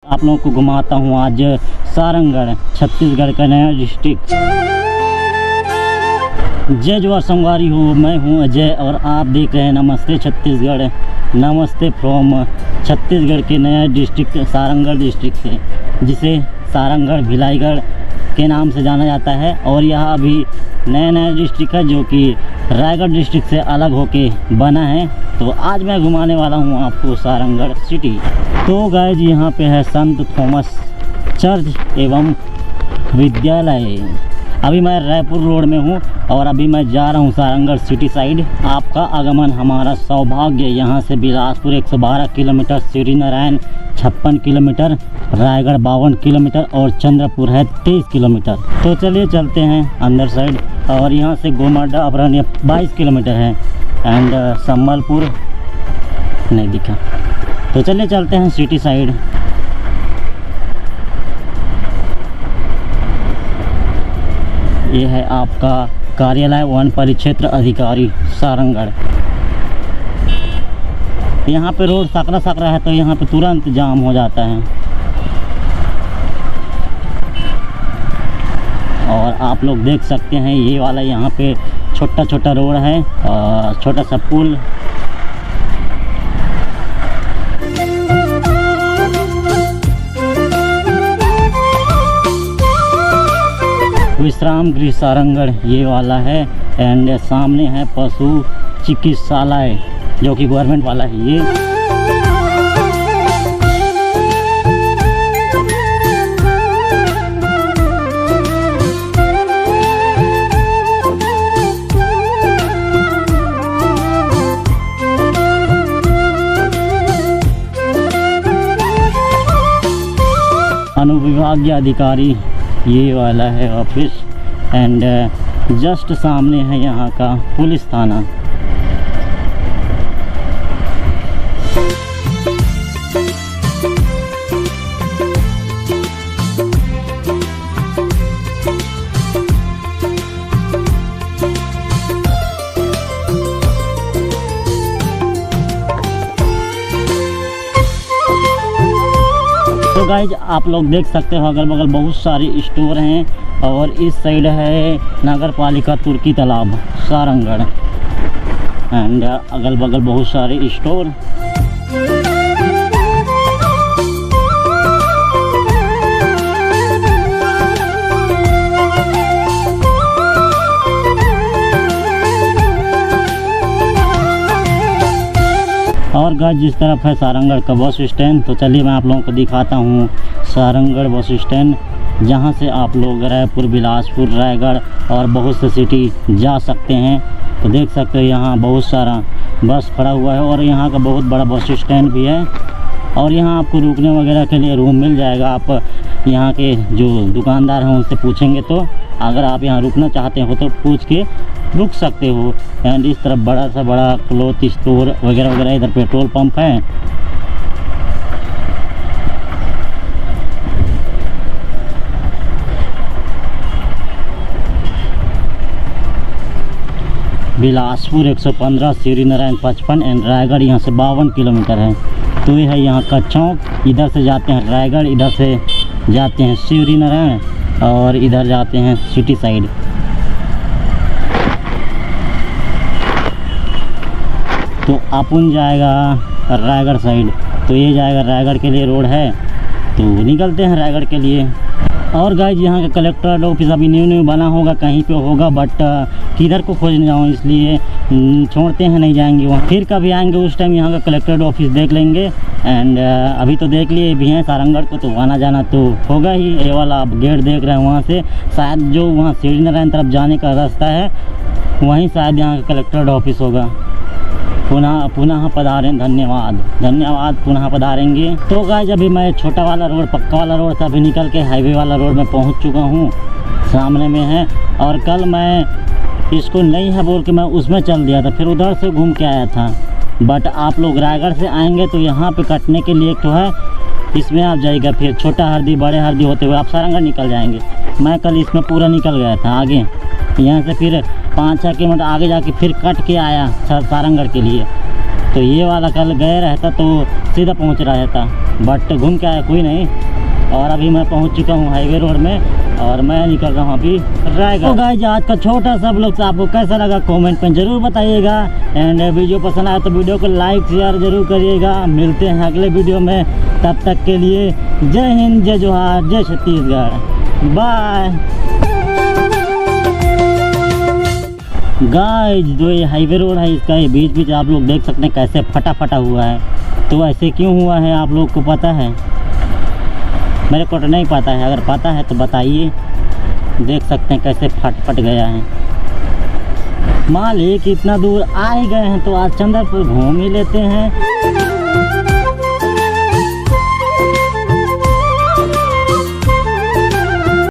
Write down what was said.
आप लोगों को घुमाता हूँ आज सारंगढ़, छत्तीसगढ़ का नया डिस्ट्रिक्ट। जय जवाहर संगवारी हो, मैं हूँ अजय और आप देख रहे हैं नमस्ते छत्तीसगढ़। नमस्ते फ्रॉम छत्तीसगढ़ के नया डिस्ट्रिक्ट सारंगढ़ डिस्ट्रिक्ट से, जिसे सारंगढ़ भिलाईगढ़ के नाम से जाना जाता है। और यह अभी नया डिस्ट्रिक्ट है जो कि रायगढ़ डिस्ट्रिक्ट से अलग होके बना है। तो आज मैं घुमाने वाला हूँ आपको सारंगढ़ सिटी। तो गाइज यहाँ पे है संत थॉमस चर्च एवं विद्यालय। अभी मैं रायपुर रोड में हूँ और अभी मैं जा रहा हूँ सारंगढ़ सिटी साइड। आपका आगमन हमारा सौभाग्य। यहाँ से Bilaspur 112 kilometre, Shrinarayan 56 kilometre, Raigarh 52 kilometre और चंद्रपुर है 23 किलोमीटर। तो चलिए चलते हैं अंदर साइड। और यहाँ से गोमाडा अभयारण्य 22 किलोमीटर है एंड संबलपुर नहीं दिखा। तो चलिए चलते हैं सिटी साइड। ये है आपका कार्यालय वन परिक्षेत्र अधिकारी सारंगढ़। यहाँ पे रोड सकरा है तो यहाँ पे तुरंत जाम हो जाता है। और आप लोग देख सकते हैं ये वाला यहाँ पे छोटा रोड है और छोटा सा पुल। विश्राम गृह सारंगढ़ ये वाला है एंड सामने है पशु चिकित्सालय जो कि गवर्नमेंट वाला है ये। अनुविभागीय अधिकारी ये वाला है ऑफिस एंड जस्ट सामने है यहाँ का पुलिस थाना। तो गाइज आप लोग देख सकते हो अगल बगल बहुत सारे स्टोर हैं और इस साइड है नगर पालिका तुर्की तालाब सारंगढ़ एंड अगल बगल बहुत सारे स्टोर। और गाइस जिस तरफ है सारंगढ़ का बस स्टैंड। तो चलिए मैं आप लोगों को दिखाता हूँ सारंगढ़ बस स्टैंड, जहाँ से आप लोग रायपुर, बिलासपुर, रायगढ़ और बहुत से सिटी जा सकते हैं। तो देख सकते हो यहाँ बहुत सारा बस खड़ा हुआ है और यहाँ का बहुत बड़ा बस स्टैंड भी है। और यहाँ आपको रुकने वगैरह के लिए रूम मिल जाएगा। आप यहाँ के जो दुकानदार हैं उनसे पूछेंगे तो अगर आप यहाँ रुकना चाहते हो तो पूछ के रुक सकते हो। एंड इस तरफ बड़ा क्लॉथ स्टोर वगैरह इधर पेट्रोल पंप है। बिलासपुर 115, श्रीनारायण 55 एंड रायगढ़ यहाँ से 52 किलोमीटर है। तो ये है यहाँ का चौक। इधर से जाते हैं रायगढ़, इधर से जाते हैं श्रीनारायण और इधर जाते हैं सिटी साइड। तो अपन जाएगा रायगढ़ साइड। तो ये जाएगा रायगढ़ के लिए रोड है, तो निकलते हैं रायगढ़ के लिए। और गाइज यहाँ का कलेक्टर ऑफिस अभी न्यू बना होगा, कहीं पे होगा, बट किधर को खोजने जाऊँ इसलिए छोड़ते हैं, नहीं जाएंगे वहाँ। फिर कभी आएंगे उस टाइम यहाँ का कलेक्टर ऑफिस देख लेंगे। एंड अभी तो देख लिए भी हैं सारंगढ़ को, तो आना जाना तो होगा ही। ये वाला आप गेट देख रहे हैं वहाँ से शायद जो वहाँ श्रीनारायण तरफ जाने का रास्ता है वहीं शायद यहाँ का कलेक्टर ऑफिस होगा। पुनः पधारें, धन्यवाद पुनः पधारेंगे। तो गाइस अभी मैं छोटा वाला रोड, पक्का वाला रोड से अभी निकल के हाईवे वाला रोड में पहुंच चुका हूं, सामने में है। और कल मैं इसको नहीं है बोल के मैं उसमें चल दिया था, फिर उधर से घूम के आया था। बट आप लोग रायगढ़ से आएंगे तो यहाँ पे कटने के लिए एक तो है, इसमें आप जाइएगा, फिर छोटा हरदी बड़े हरदी होते हुए आप सारंगढ़ निकल जाएंगे। मैं कल इसमें पूरा निकल गया था आगे, यहाँ से फिर 5-6 किलोमीटर आगे जाके फिर कट के आया सारंगढ़ के लिए। तो ये वाला कल गए रहता तो सीधा पहुंच रहा रहता, बट घूम के आया कोई नहीं। और अभी मैं पहुंच चुका हूं हाईवे रोड में और मैं निकल रहा हूं अभी रायगढ़। तो गाइस आज का छोटा सा ब्लॉग आपको कैसा लगा कमेंट में ज़रूर बताइएगा। एंड वीडियो पसंद आया तो वीडियो को लाइक शेयर ज़रूर करिएगा। मिलते हैं अगले वीडियो में, तब तक के लिए जय हिंद, जय जोहार, जय छत्तीसगढ़, बाय। गाइस जो ये हाईवे रोड है इसका ये बीच बीच आप लोग देख सकते हैं कैसे फटा फटा हुआ है। तो ऐसे क्यों हुआ है आप लोग को पता है? मेरे को तो नहीं पता है, अगर पता है तो बताइए। देख सकते हैं कैसे फट गया है। मान ली कि इतना दूर आ ही गए हैं तो आज चंद्रपुर घूम ही लेते हैं।